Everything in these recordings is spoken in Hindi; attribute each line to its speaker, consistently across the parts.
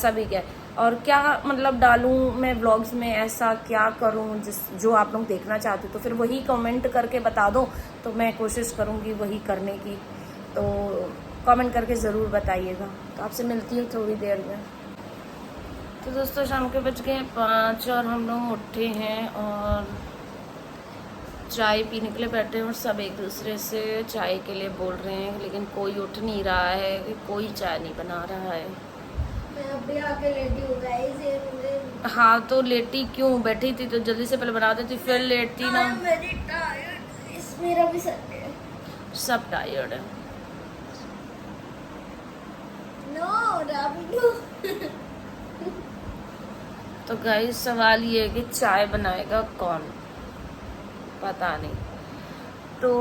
Speaker 1: ऐसा भी क्या है और क्या मतलब डालूं मैं व्लॉग्स में, ऐसा क्या करूं जो आप लोग देखना चाहते हो, तो फिर वही कमेंट करके बता दो तो मैं कोशिश करूंगी वही करने की। तो कमेंट करके ज़रूर बताइएगा। तो आपसे मिलती हूँ थोड़ी देर में। तो दोस्तों शाम के बज गए 5 और हम लोग उठे हैं और चाय पीने के लिए बैठे हैं और सब एक दूसरे से चाय के लिए बोल रहे हैं, लेकिन कोई उठ नहीं रहा है, कोई चाय नहीं बना रहा है।
Speaker 2: मैं अभी आके लेटी हूँ गाइस, ये मुझे।
Speaker 1: हाँ तो लेटी क्यों, बैठी थी तो जल्दी से पहले बना देती, फिर लेटती ना।
Speaker 2: मेरी टायर्ड, इस मेरा भी सर है।
Speaker 1: सब टायर्ड है।
Speaker 2: नो राबिडू।
Speaker 1: तो गाइस सवाल ये है कि चाय बनाएगा कौन, पता नहीं। तो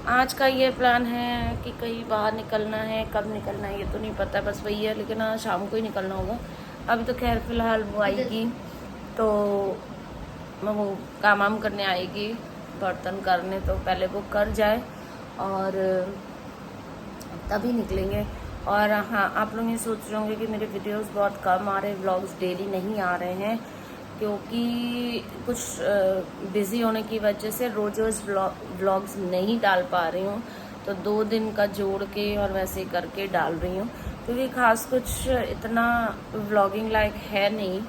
Speaker 1: आज का ये प्लान है कि कहीं बाहर निकलना है, कब निकलना है ये तो नहीं पता, बस वही है, लेकिन आज शाम को ही निकलना होगा। अभी तो खैर फिलहाल वो आएगी तो वो काम वाम करने आएगी, बर्तन करने, तो पहले वो कर जाए और तभी निकलेंगे। और हाँ, आप लोग ये सोच रहे होंगे कि मेरे वीडियोस बहुत कम आ रहे हैं, व्लॉग्स डेली नहीं आ रहे हैं, क्योंकि कुछ बिज़ी होने की वजह से रोज़ रोज़ व्लॉग्स नहीं डाल पा रही हूँ। तो 2 दिन का जोड़ के और वैसे करके डाल रही हूँ, क्योंकि ख़ास कुछ इतना व्लॉगिंग लायक है नहीं।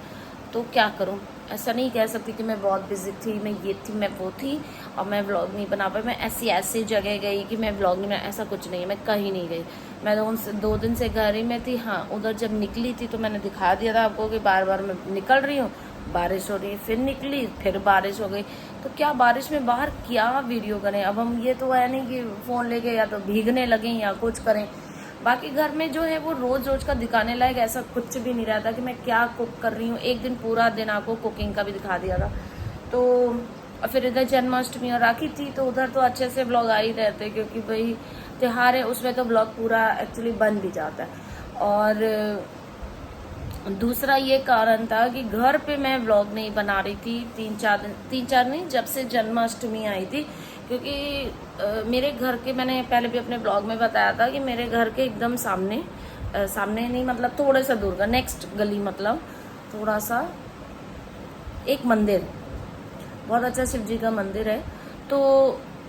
Speaker 1: तो क्या करूँ, ऐसा नहीं कह सकती कि मैं बहुत बिजी थी, मैं ये थी, मैं वो थी और मैं व्लॉग नहीं बना पाई, मैं ऐसी जगह गई कि मैं व्लॉग नहीं बना, ऐसा कुछ नहीं है। मैं कहीं नहीं गई, मैं 2 दिन से घर ही में थी। हाँ, उधर जब निकली थी तो मैंने दिखा दिया था आपको कि बार बार मैं निकल रही हूँ, बारिश हो रही है, फिर निकली, फिर बारिश हो गई। तो क्या बारिश में बाहर क्या वीडियो करें। अब हम ये तो है नहीं कि फ़ोन लेके या तो भीगने लगें या कुछ करें। बाकी घर में जो है वो रोज रोज का दिखाने लायक ऐसा कुछ भी नहीं रहता कि मैं क्या कुक कर रही हूँ। एक दिन पूरा दिन आपको कुकिंग का भी दिखा दिया था। तो फिर इधर जन्माष्टमी और राखी थी तो उधर तो अच्छे से ब्लॉग आ ही रहते, क्योंकि भाई त्योहार है, उसमें तो ब्लॉग पूरा एक्चुअली बन भी जाता है। और दूसरा ये कारण था कि घर पे मैं व्लॉग नहीं बना रही थी 3-4 नहीं, जब से जन्माष्टमी आई थी, क्योंकि मेरे घर के, मैंने पहले भी अपने ब्लॉग में बताया था कि मेरे घर के एकदम सामने सामने नहीं मतलब थोड़े सा दूर का, नेक्स्ट गली मतलब थोड़ा सा एक मंदिर, बहुत अच्छा शिव जी का मंदिर है। तो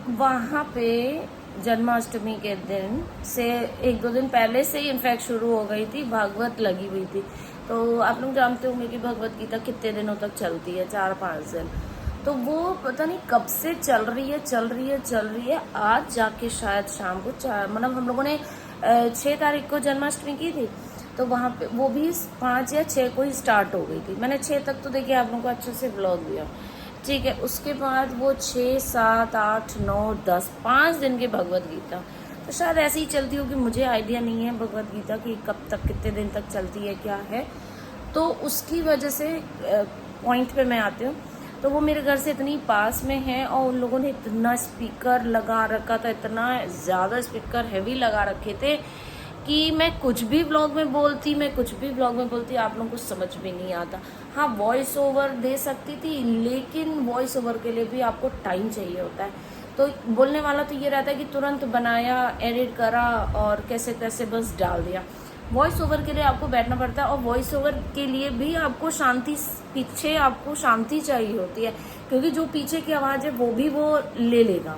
Speaker 1: वहाँ पे जन्माष्टमी के दिन से 1-2 दिन पहले से ही इनफैक्ट शुरू हो गई थी, भागवत लगी हुई थी। तो आप लोग जानते होंगे कि भगवत गीता कितने दिनों तक चलती है, 4-5 दिन। तो वो पता नहीं कब से चल रही है। आज जाके शायद शाम को मतलब हम लोगों ने 6 तारीख को जन्माष्टमी की थी, तो वहाँ पे वो भी 5 या 6 को ही स्टार्ट हो गई थी। मैंने 6 तक तो देखिए आप लोगों को अच्छे से ब्लॉग दिया, ठीक है। उसके बाद वो 6, 7, 8, 9, 10 5 दिन की भगवत गीता, तो शायद ऐसे ही चलती होगी, मुझे आइडिया नहीं है भगवत गीता की कब तक कितने दिन तक चलती है क्या है। तो उसकी वजह से पॉइंट पे मैं आती हूँ, तो वो मेरे घर से इतनी पास में है और उन लोगों ने इतना स्पीकर लगा रखा था, इतना ज़्यादा स्पीकर हैवी लगा रखे थे कि मैं कुछ भी व्लॉग में बोलती आप लोगों को समझ में नहीं आता। हाँ, वॉइस ओवर दे सकती थी, लेकिन वॉइस ओवर के लिए भी आपको टाइम चाहिए होता है। तो बोलने वाला तो ये रहता है कि तुरंत बनाया, एडिट करा और कैसे तैसे बस डाल दिया। वॉइस ओवर के लिए आपको बैठना पड़ता है और वॉइस ओवर के लिए भी आपको शांति, पीछे आपको शांति चाहिए होती है, क्योंकि जो पीछे की आवाज़ है वो भी वो ले लेगा।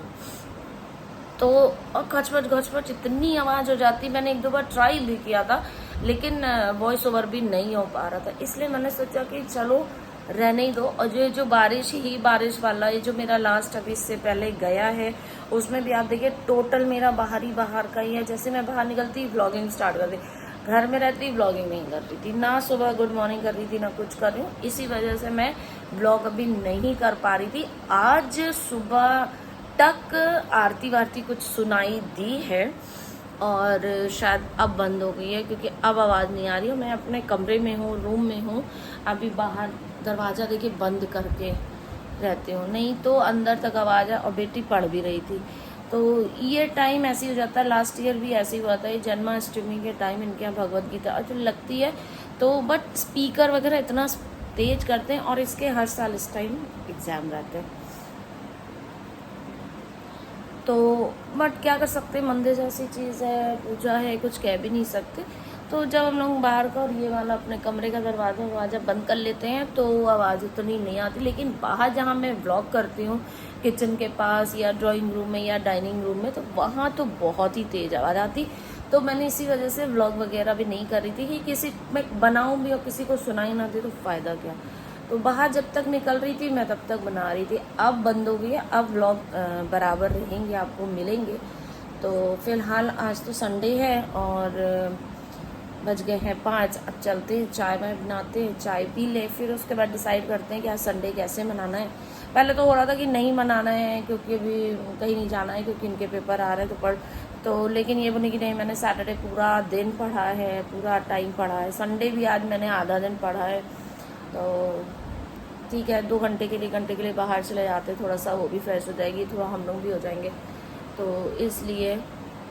Speaker 1: तो और खचपच इतनी आवाज़ हो जाती। मैंने 1-2 बार ट्राई भी किया था, लेकिन वॉइस ओवर भी नहीं हो पा रहा था, इसलिए मैंने सोचा कि चलो रहने ही दो। और जो बारिश वाला ये जो मेरा लास्ट अभी इससे पहले गया है, उसमें भी आप देखिए टोटल मेरा बाहर का ही है। जैसे मैं बाहर निकलती व्लॉगिंग स्टार्ट कर दी, घर में रहती व्लॉगिंग नहीं कर रही थी, ना सुबह गुड मॉर्निंग कर रही थी ना कुछ कर रही हूँ। इसी वजह से मैं व्लॉग अभी नहीं कर पा रही थी। आज सुबह तक आरती वारती कुछ सुनाई दी है और शायद अब बंद हो गई है, क्योंकि अब आवाज़ नहीं आ रही है। मैं अपने कमरे में हूँ, रूम में हूँ, अभी बाहर दरवाज़ा देखिए बंद करके रहती हूँ, नहीं तो अंदर तक आवाज़ है। और बेटी पढ़ भी रही थी, तो ये टाइम ऐसे ही हो जाता है। लास्ट ईयर भी ऐसे ही हुआ था, ये जन्माष्टमी के टाइम इनके यहाँ भगवत गीता जो लगती है, तो बट स्पीकर वगैरह इतना तेज करते हैं। और इसके हर साल इस टाइम एग्ज़ाम रहते हैं, तो बट क्या कर सकते हैं, मंदिर जैसी चीज़ है, पूजा है, कुछ कह भी नहीं सकते। तो जब हम लोग बाहर का और ये वाला अपने कमरे का दरवाज़ा बंद कर लेते हैं तो आवाज़ उतनी नहीं आती, लेकिन बाहर जहाँ मैं व्लॉग करती हूँ किचन के पास या ड्राइंग रूम में या डाइनिंग रूम में, तो वहाँ तो बहुत ही तेज़ आवाज़ आती। तो मैंने इसी वजह से व्लॉग वगैरह भी नहीं कर रही थी कि किसी मैं बनाऊँ भी और किसी को सुनाई ना दे तो फ़ायदा क्या। तो बाहर जब तक निकल रही थी मैं तब तक बना रही थी। अब बंद हो गई है, अब व्लॉग बराबर रहेंगे, आपको मिलेंगे। तो फिलहाल आज तो संडे है और बज गए हैं 5। अब चलते हैं, चाय वाय बनाते हैं, चाय पी ले, फिर उसके बाद डिसाइड करते हैं कि आज संडे कैसे मनाना है। पहले तो हो रहा था कि नहीं मनाना है क्योंकि अभी कहीं नहीं जाना है क्योंकि इनके पेपर आ रहे हैं तो लेकिन ये बोले कि नहीं, मैंने सैटरडे पूरा दिन पढ़ा है, पूरा टाइम पढ़ा है, संडे भी आज मैंने आधा दिन पढ़ा है। तो ठीक है, 2 घंटे के लिए बाहर चले जाते, थोड़ा सा वो भी फ्रेश हो जाएगी, थोड़ा हम लोग भी हो जाएंगे। तो इसलिए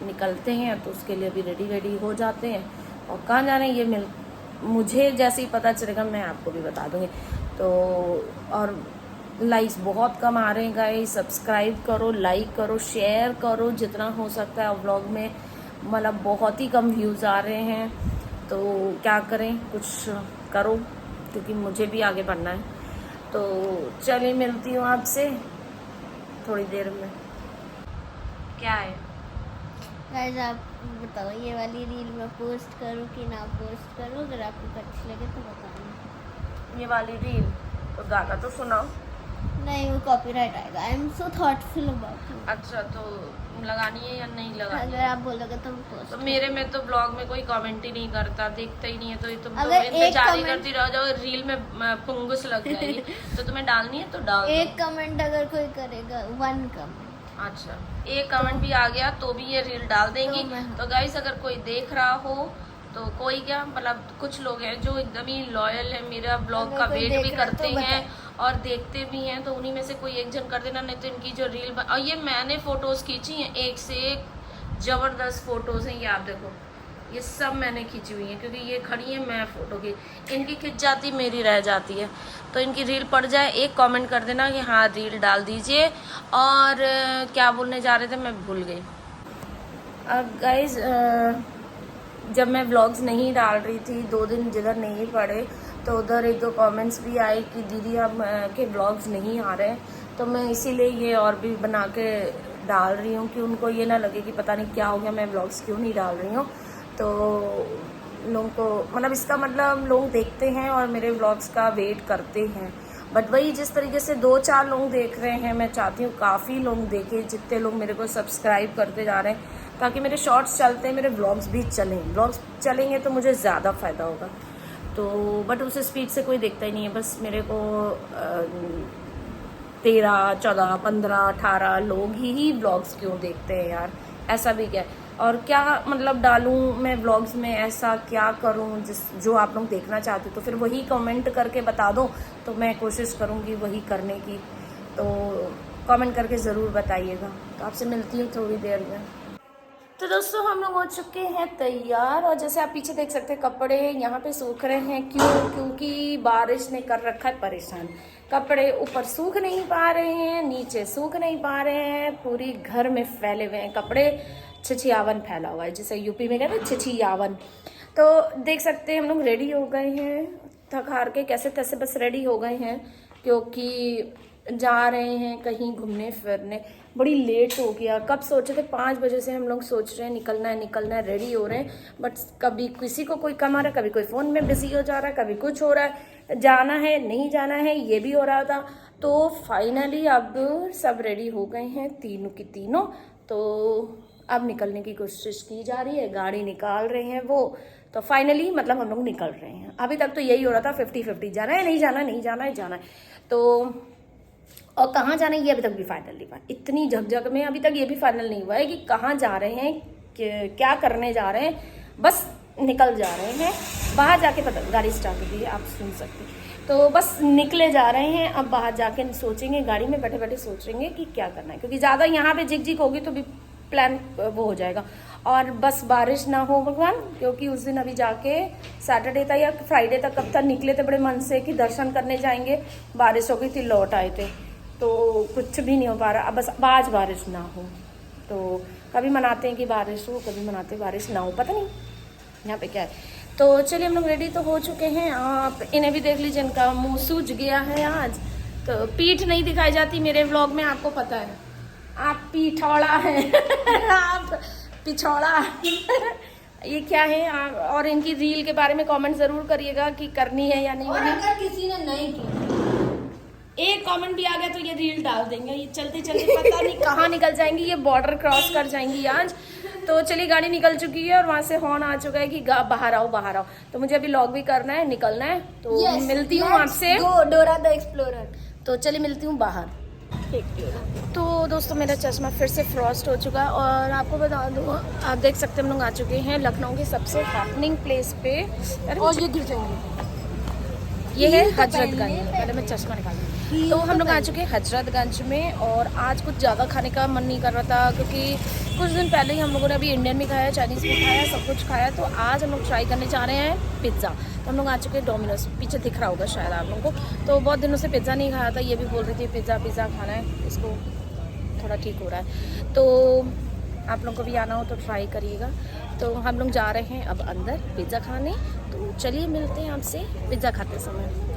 Speaker 1: निकलते हैं, तो उसके लिए भी रेडी हो जाते हैं। और कहाँ जाना है ये मुझे जैसे ही पता चलेगा मैं आपको भी बता दूँगी। तो और लाइक्स बहुत कम आ रहे हैं गाइस, सब्सक्राइब करो, लाइक करो, शेयर करो जितना हो सकता है। व्लॉग में मतलब बहुत ही कम व्यूज़ आ रहे हैं, तो क्या करें, कुछ करो क्योंकि मुझे भी आगे बढ़ना है। तो चलिए मिलती हूँ आपसे थोड़ी देर में। क्या है
Speaker 2: गाइस आप बताओ ये वाली रील मैं पोस्ट करूँ कि ना पोस्ट करूँ? अगर आपको अच्छी लगे तो बताना।
Speaker 1: ये वाली रील? तो गाना तो सुनाओ।
Speaker 2: नहीं, वो कॉपीराइट आएगा। I am so thoughtful about it.
Speaker 1: अच्छा, तो लगानी है या नहीं लगानी?
Speaker 2: अगर आप बोलोगे तो पोस्ट।
Speaker 1: तो मेरे में तो ब्लॉग में कोई कमेंट ही नहीं करता, देखता ही नहीं है, तो ये तुम
Speaker 2: अगर
Speaker 1: तो इंतजार ही करती रह जाओ, रील में फंगस लग जाएगी। तो तुम्हें डालनी है तो डाल दो।
Speaker 2: एक कमेंट अगर कोई करेगा, 1 कमेंट।
Speaker 1: अच्छा, एक कमेंट भी आ गया तो भी ये रील डाल देंगी। तो गाइस अगर कोई देख रहा हो तो कोई क्या मतलब कुछ लोग हैं जो एकदम ही लॉयल है, मेरा ब्लॉग का वेट भी करते हैं और देखते भी हैं, तो उन्हीं में से कोई एक जन कर देना। नहीं तो इनकी जो रील और ये मैंने फोटोज खींची हैं, एक से एक जबरदस्त फोटोज हैं। ये आप देखो, ये सब मैंने खींची हुई है क्योंकि ये खड़ी है, मैं फोटो की इनकी खिंच जाती, मेरी रह जाती है। तो इनकी रील पड़ जाए, एक कमेंट कर देना कि हाँ रील डाल दीजिए। और क्या बोलने जा रहे थे मैं भूल गई। अब गाइज जब मैं व्लॉग्स नहीं डाल रही थी, 2 दिन जिधर नहीं पड़े, तो उधर 1-2 कमेंट्स भी आए कि दीदी आप के व्लॉग्स नहीं आ रहे। तो मैं इसीलिए ये और भी बना के डाल रही हूँ कि उनको ये ना लगे कि पता नहीं क्या हो गया, मैं व्लॉग्स क्यों नहीं डाल रही हूँ। तो लोगों को मतलब इसका मतलब लोग देखते हैं और मेरे व्लॉग्स का वेट करते हैं। बट वही जिस तरीके से 2-4 लोग देख रहे हैं, मैं चाहती हूँ काफ़ी लोग देखें, जितने लोग मेरे को सब्सक्राइब करते जा रहे हैं, ताकि मेरे शॉर्ट्स चलते हैं, मेरे व्लॉग्स भी चलें। व्लॉग्स चलेंगे तो मुझे ज़्यादा फ़ायदा होगा। तो बट उस स्पीड से कोई देखता ही नहीं है। बस मेरे को 13, 14, 15, 18 लोग ही व्लॉग्स क्यों देखते हैं यार, ऐसा भी क्या है। और क्या मतलब डालूं मैं व्लॉग्स में, ऐसा क्या करूं जो आप लोग देखना चाहते हो, तो फिर वही कमेंट करके बता दो, तो मैं कोशिश करूंगी वही करने की। तो कमेंट करके ज़रूर बताइएगा। तो आपसे मिलती हूँ थोड़ी देर में। तो दोस्तों हम लोग हो चुके हैं तैयार, और जैसे आप पीछे देख सकते हैं कपड़े यहाँ पे सूख रहे हैं। क्योंकि बारिश ने कर रखा है परेशान। कपड़े ऊपर सूख नहीं पा रहे हैं, नीचे सूख नहीं पा रहे हैं, पूरी घर में फैले हुए हैं कपड़े, छिछियावन फैला हुआ है, जिसे यूपी में कहते हैं छिछियावन। तो देख सकते हैं हम लोग रेडी हो गए हैं, थक हार के कैसे तैसे बस रेडी हो गए हैं, क्योंकि जा रहे हैं कहीं घूमने फिरने। बड़ी लेट हो गया, कब सोचे थे 5 बजे से हम लोग सोच रहे हैं निकलना है, रेडी हो रहे हैं। बट कभी किसी को कोई काम आ रहा है, कभी कोई फ़ोन में बिजी हो जा रहा है, कभी कुछ हो रहा है, जाना है नहीं जाना है ये भी हो रहा था। तो फाइनली अब सब रेडी हो गए हैं, तीनों की तीनों। तो अब निकलने की कोशिश की जा रही है, गाड़ी निकाल रहे हैं वो। तो फाइनली मतलब हम लोग निकल रहे हैं। अभी तक तो यही हो रहा था 50-50, जाना है नहीं जाना, नहीं जाना है जाना है। तो और कहाँ जाना है ये अभी तक भी फाइनल नहीं हुआ। इतनी झकझक में अभी तक ये भी फाइनल नहीं हुआ है कि कहाँ जा रहे हैं, क्या करने जा रहे हैं, बस निकल जा रहे हैं। बाहर जाके पता, गाड़ी स्टार्ट हो गई है, आप सुन सकते हैं। तो बस निकले जा रहे हैं, अब बाहर जाके सोचेंगे, गाड़ी में बैठे बैठे सोचेंगे कि क्या करना है, क्योंकि ज़्यादा यहाँ पे झिक होगी तो भी प्लान वो हो जाएगा। और बस बारिश ना हो भगवान, क्योंकि उस दिन अभी जाके सैटरडे था या फ्राइडे तक कब तक निकले थे बड़े मन से कि दर्शन करने जाएंगे, बारिश हो गई थी, लौट आए थे, तो कुछ भी नहीं हो पा रहा। अब बस आज बारिश ना हो। तो कभी मनाते हैं कि बारिश हो, कभी मनाते हैं बारिश ना हो, पता नहीं यहाँ पे क्या है। तो चलिए हम लोग रेडी तो हो चुके हैं। आप इन्हें भी देख लीजिए, इनका मुंह सूज गया है आज। तो पीठ नहीं दिखाई जाती मेरे व्लॉग में, आपको पता है, आप पीठौड़ा हैं आप पिछौड़ा ये क्या है। और इनकी रील के बारे में कमेंट जरूर करिएगा कि करनी है या नहीं।
Speaker 2: और अगर किसी ने नहीं की,
Speaker 1: एक कमेंट भी आ गया तो ये रील डाल देंगे। ये चलते चलते पता नहीं कहाँ निकल जाएंगी, ये बॉर्डर क्रॉस कर जाएंगी आज। तो चलिए गाड़ी निकल चुकी है और वहाँ से हॉर्न आ चुका है कि बाहर आओ बाहर आओ। तो मुझे अभी लॉग भी करना है, निकलना है। तो मिलती हूँ आपसे,
Speaker 2: डोरा द एक्सप्लोरर।
Speaker 1: तो चलिए मिलती हूँ बाहर। तो दोस्तों मेरा चश्मा फिर से फ्रॉस्ट हो चुका है और आपको बता दूँ, आप देख सकते हैं हम लोग आ चुके हैं लखनऊ की सबसे हैपनिंग प्लेस पे।
Speaker 2: और ये गिर जाएंगे।
Speaker 1: ये है हजरतगंज। पहले मैं चश्मा निकालूँ। तो हम लोग आ चुके हैं हजरतगंज में और आज कुछ ज़्यादा खाने का मन नहीं कर रहा था क्योंकि कुछ दिन पहले ही हम लोगों ने अभी इंडियन भी खाया, चाइनीज़ भी खाया, सब कुछ खाया। तो आज हम लोग ट्राई करने जा रहे हैं पिज़्ज़ा। तो हम लोग आ चुके हैं डोमिनोज, पीछे दिख रहा होगा शायद आप लोगों को। तो बहुत दिनों से पिज़्ज़ा नहीं खाया था, ये भी बोल रही थी पिज़्ज़ा खाना है, इसको थोड़ा ठीक हो रहा है। तो आप लोगों को भी आना हो तो ट्राई करिएगा। तो हम लोग जा रहे हैं अब अंदर पिज़्ज़ा खाने। तो चलिए मिलते हैं आपसे पिज़्ज़ा खाते समय।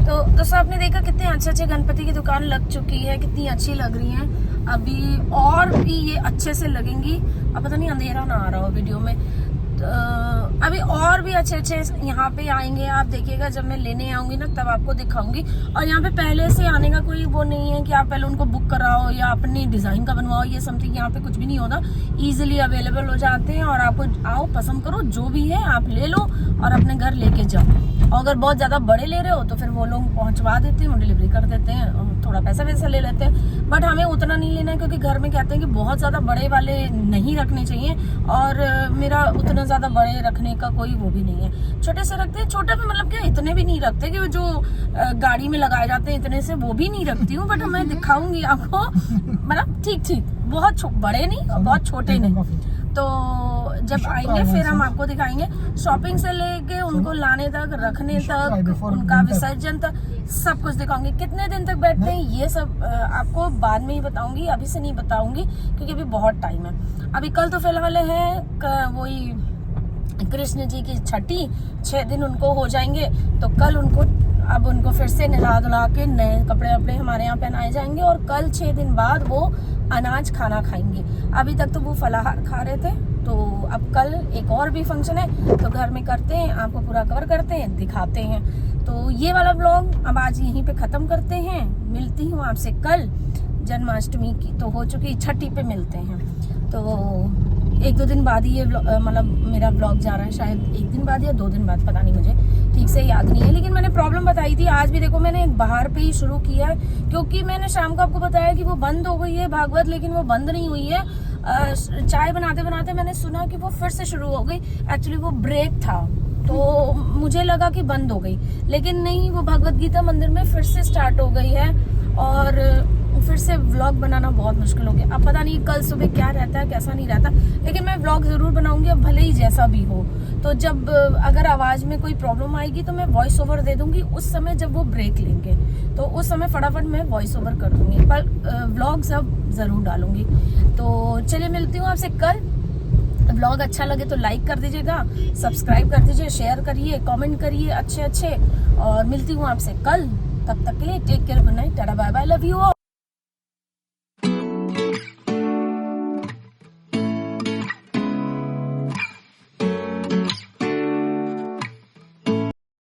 Speaker 1: तो दोस्तों आपने देखा कितने अच्छे अच्छे गणपति की दुकान लग चुकी है, कितनी अच्छी लग रही हैं। अभी और भी ये अच्छे से लगेंगी। अब पता नहीं अंधेरा ना आ रहा हो वीडियो में। तो अभी और भी अच्छे अच्छे यहाँ पे आएंगे, आप देखिएगा जब मैं लेने आऊंगी ना तब आपको दिखाऊंगी। और यहाँ पे पहले से आने का कोई वो नहीं है कि आप पहले उनको बुक कराओ या अपनी डिजाइन का बनवाओ, ये समथिंग यहाँ पे कुछ भी नहीं होता। इजीली अवेलेबल हो जाते हैं और आपको आओ पसंद करो, जो भी है आप ले लो और अपने घर लेके जाओ। और अगर बहुत ज़्यादा बड़े ले रहे हो तो फिर वो लोग पहुंचवा देते हैं, डिलीवरी कर देते हैं, थोड़ा पैसा वैसा ले लेते हैं। बट हमें उतना नहीं लेना है क्योंकि घर में कहते हैं कि बहुत ज़्यादा बड़े वाले नहीं रखने चाहिए। और मेरा उतना ज़्यादा बड़े रखने का कोई वो भी नहीं है, छोटे से रखते हैं। छोटे में मतलब क्या, इतने भी नहीं रखते कि जो गाड़ी में लगाए जाते हैं इतने से, वो भी नहीं रखती हूँ। बट मैं दिखाऊंगी आपको, मतलब ठीक ठीक, बहुत बड़े नहीं और बहुत छोटे नहीं। तो जब आएंगे फिर हम आपको दिखाएंगे, शॉपिंग से लेके उनको लाने तक, रखने तक, उनका विसर्जन तक सब कुछ दिखाऊंगी। कितने दिन तक बैठते हैं ये सब आपको बाद में ही बताऊंगी, अभी से नहीं बताऊंगी क्योंकि अभी बहुत टाइम है। अभी कल तो फिलहाल है वही कृष्ण जी की छठी, 6 दिन उनको हो जाएंगे। तो कल उनको फिर से नहा धुला के नए कपड़े वपड़े हमारे यहाँ पहनाए जाएंगे और कल 6 दिन बाद वो अनाज खाना खाएंगे। अभी तक तो वो फलाहार खा रहे थे। तो अब कल एक और भी फंक्शन है तो घर में करते हैं, आपको पूरा कवर करते हैं, दिखाते हैं।
Speaker 3: तो ये वाला व्लॉग अब आज यहीं पे ख़त्म करते हैं। मिलती हूँ आपसे कल। जन्माष्टमी की तो हो चुकी, छठी पे मिलते हैं। तो 1-2 दिन बाद ही ये मतलब मेरा व्लॉग जा रहा है, शायद 1 दिन बाद या 2 दिन बाद, पता नहीं, मुझे ठीक से याद नहीं है। लेकिन मैंने प्रॉब्लम बताई थी। आज भी देखो मैंने बाहर पे ही शुरू किया है, क्योंकि मैंने शाम को आपको बताया कि वो बंद हो गई है भागवत, लेकिन वो बंद नहीं हुई है। चाय बनाते बनाते मैंने सुना कि वो फिर से शुरू हो गई। एक्चुअली वो ब्रेक था, तो मुझे लगा कि बंद हो गई, लेकिन नहीं, वो भगवत गीता मंदिर में फिर से स्टार्ट हो गई है। और फिर से व्लॉग बनाना बहुत मुश्किल हो गया। अब पता नहीं कल सुबह क्या रहता है, कैसा नहीं रहता, लेकिन मैं व्लॉग जरूर बनाऊंगी, अब भले ही जैसा भी हो। तो जब अगर आवाज में कोई प्रॉब्लम आएगी तो मैं वॉइस ओवर दे दूंगी उस समय, जब वो ब्रेक लेंगे तो उस समय फटाफट मैं वॉइस ओवर कर दूंगी, पर व्लॉग्स अब जरूर डालूंगी। तो चलिए मिलती हूँ आपसे कल। व्लॉग अच्छा लगे तो लाइक कर दीजिएगा, सब्सक्राइब कर दीजिए, शेयर करिए, कमेंट करिए अच्छे। और मिलती हूँ आपसे कल। तब तक के लिए take care, good night, tata bye bye, love you all.